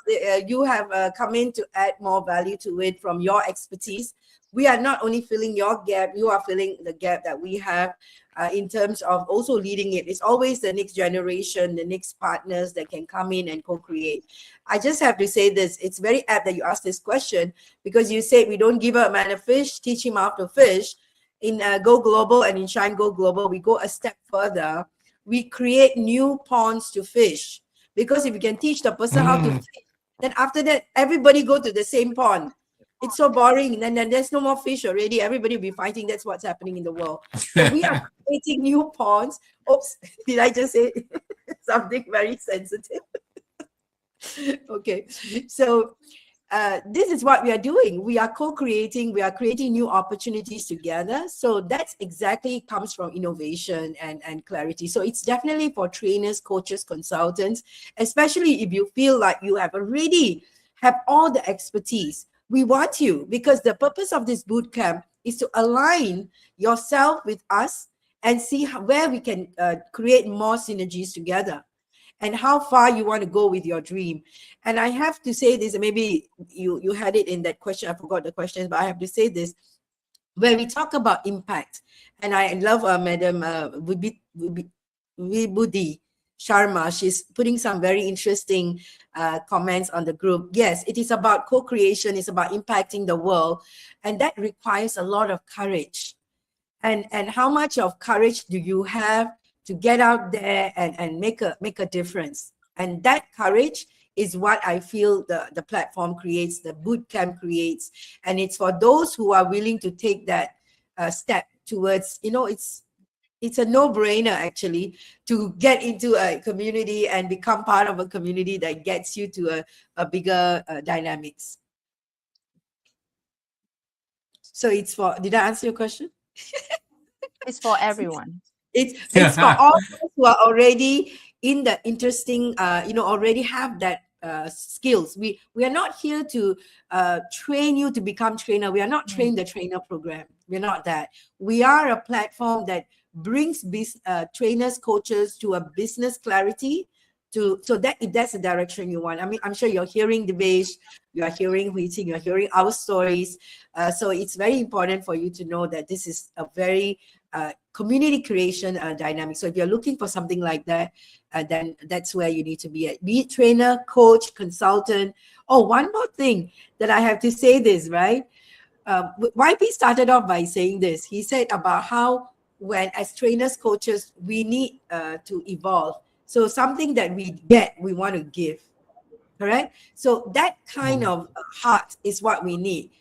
You have come in to add more value to it from your expertise. We are not only filling your gap, you are filling the gap that we have in terms of also leading it. It's always the next generation, the next partners that can come in and co-create. I just have to say this. It's very apt that you asked this question, because you said we don't give a man a fish, teach him how to fish. In Go Global and in Shine Go Global, we go a step further. We create new ponds to fish. Because if you can teach the person how to fish, then after that, everybody go to the same pond. It's so boring. Then there's no more fish already. Everybody will be fighting. That's what's happening in the world. So we are creating new ponds. Oops, did I just say something very sensitive? Okay, so this is what we are doing. We are co-creating, we are creating new opportunities together. So that's exactly comes from innovation and clarity. So it's definitely for trainers, coaches, consultants, especially if you feel like you have already have all the expertise. We want you, because the purpose of this boot camp is to align yourself with us and see where we can create more synergies together, and how far you want to go with your dream. And I have to say this, maybe you had it in that question, I forgot the question, but I have to say this. When we talk about impact, and I love Madam Vibhuti Sharma, she's putting some very interesting comments on the group. Yes, it is about co-creation, it's about impacting the world, and that requires a lot of courage. And how much of courage do you have to get out there and make a difference? And that courage is what I feel the platform creates, the boot camp creates. And it's for those who are willing to take that step towards, it's it's a no-brainer actually to get into a community and become part of a community that gets you to a bigger dynamics. So it's for, did I answer your question? It's for everyone. It's for all those who are already in the interesting, already have that skills. We are not here to train you to become trainer. We are not train the trainer program. We're not that. We are a platform that brings trainers, coaches to a business clarity. So that if that's the direction you want. I mean, I'm sure you're hearing Devesh, you are hearing Hui-Ting, you're hearing our stories. So it's very important for you to know that this is a very community creation dynamic. So if you're looking for something like that, then that's where you need to be at. Be it trainer, coach, consultant. Oh, one more thing that I have to say this, right? YP started off by saying this. He said about how when as trainers, coaches, we need to evolve. So something that we get, we want to give. Correct? So that kind of heart is what we need.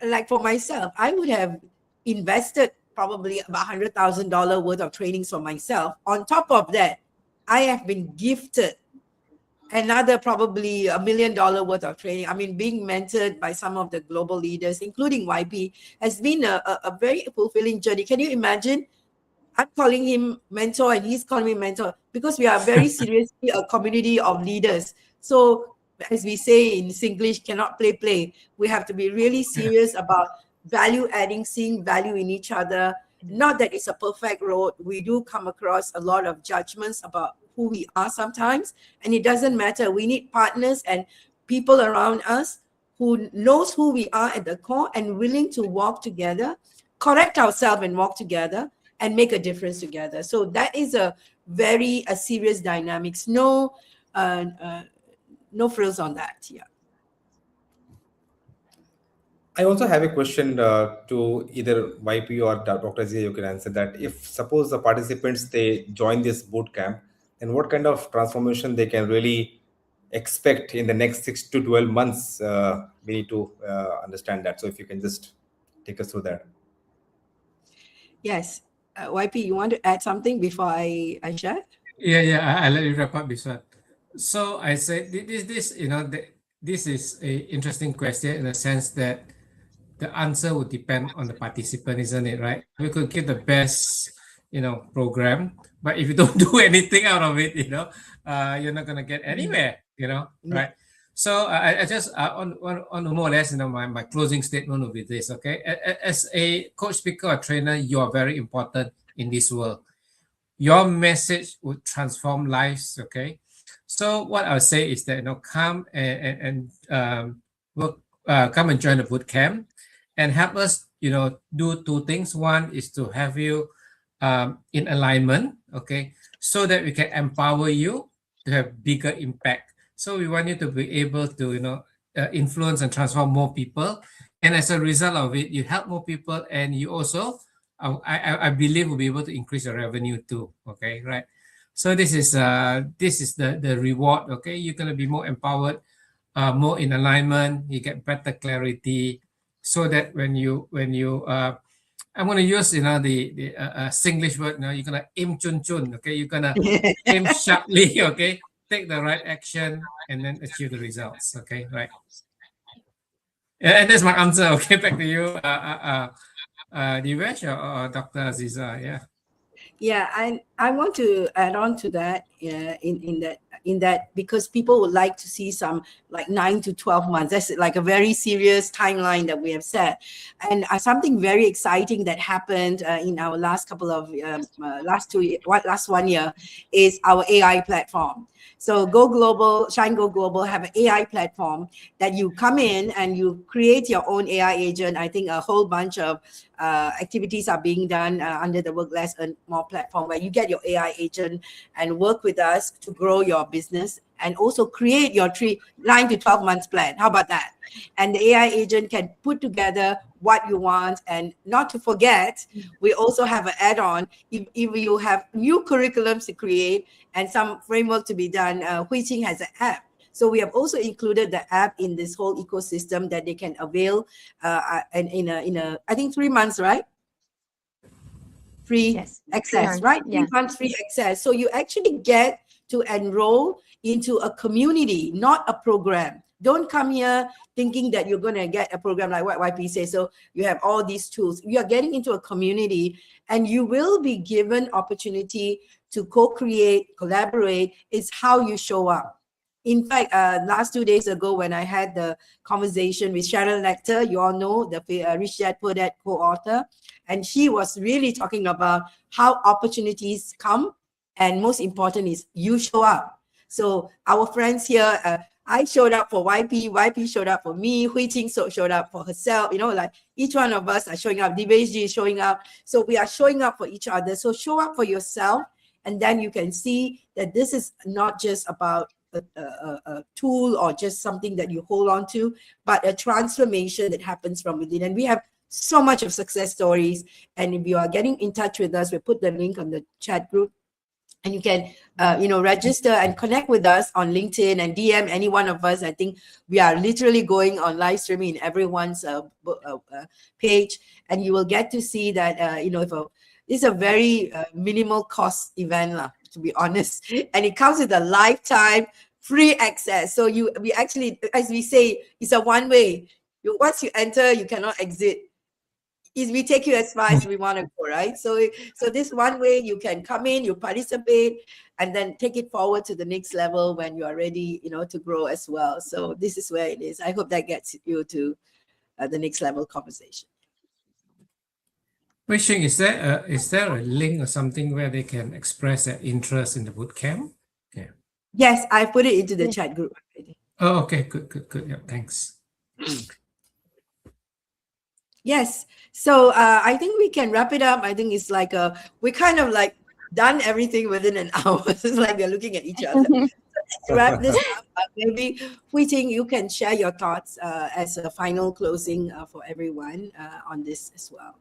Like for myself, I would have invested probably about $100,000 worth of trainings for myself. On top of that, I have been gifted another probably $1 million worth of training. I mean, being mentored by some of the global leaders, including YP, has been a very fulfilling journey. Can you imagine? I'm calling him mentor and he's calling me mentor because we are very seriously a community of leaders. So as we say in Singlish, cannot play. We have to be really serious about value adding, seeing value in each other. Not that it's a perfect road. We do come across a lot of judgments about who we are sometimes, and it doesn't matter. We need partners and people around us who knows who we are at the core and willing to walk together, correct ourselves and walk together and make a difference together. So that is a very serious dynamics. No frills on that. Yeah. I also have a question to either YP or Dr. Zia. You can answer that. If suppose the participants they join this boot camp, then what kind of transformation they can really expect in the next 6 to 12 months? We need to understand that. So if you can just take us through that. Yes. YP, you want to add something before I share? Yeah. I'll let you wrap up this one. So I said this is a interesting question in the sense that the answer would depend on the participant, isn't it? Right? We could give the best, program, but if you don't do anything out of it, you're not gonna get anywhere. Right? So I just on more or less, my closing statement will be this. Okay, as a coach, speaker, or trainer, you are very important in this world. Your message would transform lives. Okay, so what I'll say is that come and work, come and join the boot camp, and help us do two things. One is to have you in alignment, okay, so that we can empower you to have bigger impact. So we want you to be able to influence and transform more people, and as a result of it, you help more people, and you also I believe will be able to increase your revenue too. Okay, right? So this is the reward. Okay, you're gonna be more empowered, more in alignment. You get better clarity, so that when you I'm gonna use the Singlish word. You're gonna aim chun chun. Okay, you're gonna aim sharply. Okay, take the right action and then achieve the results. Okay, right. And that's my answer. Okay, back to you, Divesh or Dr. Aziza. Yeah. Yeah, I want to add on to that in that because people would like to see some like 9 to 12 months. That's like a very serious timeline that we have set. And something very exciting that happened in our last couple of last 1 year is our AI platform. So Go Global, Shine Go Global have an AI platform that you come in and you create your own AI agent. I think a whole bunch of activities are being done under the Work Less Earn More platform, where you get your AI agent and work with us to grow your business and also create your 9 to 12 months plan. How about that? And the AI agent can put together what you want. And not to forget, we also have an add-on. If you have new curriculums to create and some framework to be done, Hui-Ting has an app. So we have also included the app in this whole ecosystem that they can avail and in a I think 3 months, right? free Yes. access, Yeah. right? Yeah. 3 months free access. So you actually get to enroll into a community, not a program. Don't come here thinking that you're going to get a program like what YP says. So you have all these tools. You are getting into a community, and you will be given opportunity to co-create, collaborate. It's how you show up. In fact, last 2 days ago, when I had the conversation with Sharon Lecter, you all know, the Rich Dad Poor Dad co-author, and she was really talking about how opportunities come, and most important is you show up. So our friends here, I showed up for YP, YP showed up for me, Hui Ting showed up for herself, you know, like each one of us are showing up, Divesh is showing up. So we are showing up for each other. So show up for yourself, and then you can see that this is not just about a tool or just something that you hold on to, but a transformation that happens from within. And we have so much of success stories. And if you are getting in touch with us, we put the link on the chat group, and you can register and connect with us on LinkedIn and DM any one of us. I think we are literally going on live streaming in everyone's page, and you will get to see that it's a very minimal cost event, to be honest, and it comes with a lifetime free access. So we actually, as we say, it's a one-way. Once you enter, you cannot exit. We take you as far as we want to go, right? So this one way you can come in, you participate, and then take it forward to the next level when you are ready, to grow as well. So this is where it is. I hope that gets you to the next level conversation. Wei Xing, is there a link or something where they can express their interest in the bootcamp? Okay. Yes, I put it into the chat group already. Oh, okay, good. Yeah, thanks. Yes. So I think we can wrap it up. I think it's like we kind of like done everything within an hour. It's like we're looking at each other. So let's wrap this up. Maybe Hui Ting, you can share your thoughts as a final closing for everyone on this as well.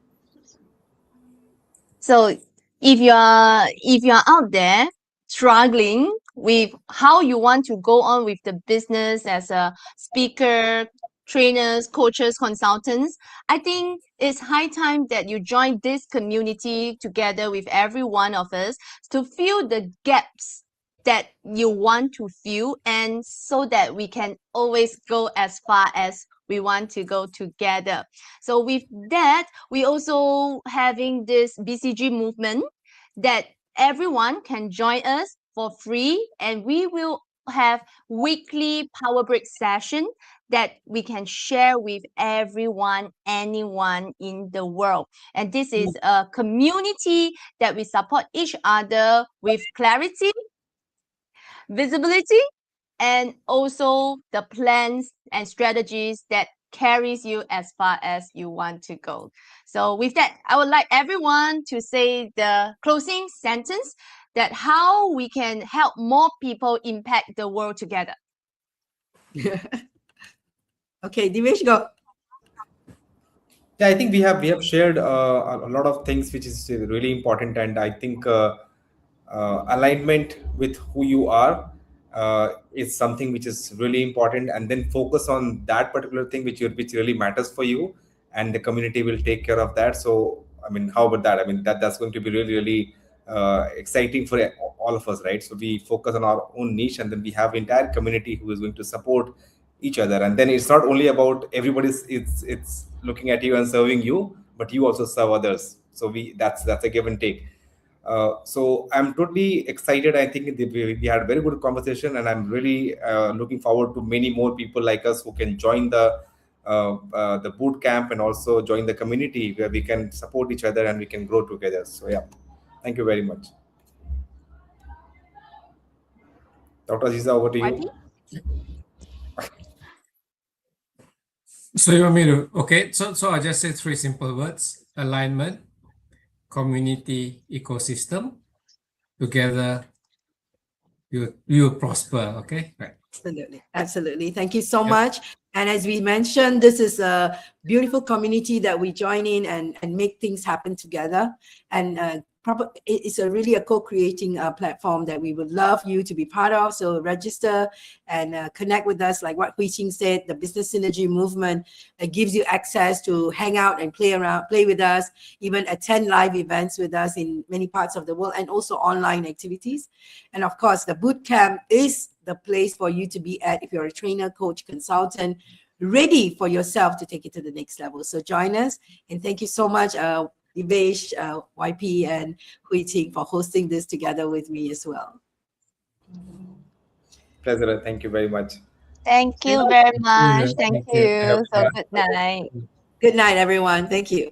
So if you're out there struggling with how you want to go on with the business as a speaker, trainers, coaches, consultants, I think it's high time that you join this community together with every one of us to fill the gaps that you want to fill, and so that we can always go as far as we want to go together. So with that, we also having this BCG movement that everyone can join us for free, and we will have weekly power break session that we can share with everyone, anyone in the world. And this is a community that we support each other with clarity, visibility, and also the plans and strategies that carries you as far as you want to go. So with that, I would like everyone to say the closing sentence, that how we can help more people impact the world together. Okay, Divesh, go. Yeah, I think we have shared a lot of things which is really important, and I think alignment with who you are is something which is really important, and then focus on that particular thing which really matters for you, and the community will take care of that. So I mean, how about that? I mean, that's going to be really exciting for all of us, right? So we focus on our own niche, and then we have entire community who is going to support each other, and then it's not only about everybody's it's looking at you and serving you, but you also serve others. So that's a give and take. So I'm totally excited. I think we had a very good conversation, and I'm really looking forward to many more people like us who can join the boot camp and also join the community where we can support each other and we can grow together. So yeah, thank you very much. Dr. Aziza, over to you. So you want me to, okay, so I just say 3 simple words: alignment, community, ecosystem. Together you prosper. Okay, right. Absolutely. Thank you so much. And as we mentioned, this is a beautiful community that we join in and make things happen together. And it's a co-creating platform that we would love you to be part of. So register and connect with us. Like what Hui Ching said, the Business Synergy Movement gives you access to hang out and play with us, even attend live events with us in many parts of the world, and also online activities. And of course, the boot camp is the place for you to be at if you're a trainer, coach, consultant, ready for yourself to take it to the next level. So join us, and thank you so much, Divesh, YP, and Hui Ting for hosting this together with me as well. Pleasure. Thank you very much. Thank you very much. Thank you. So good night. Good night, everyone. Thank you.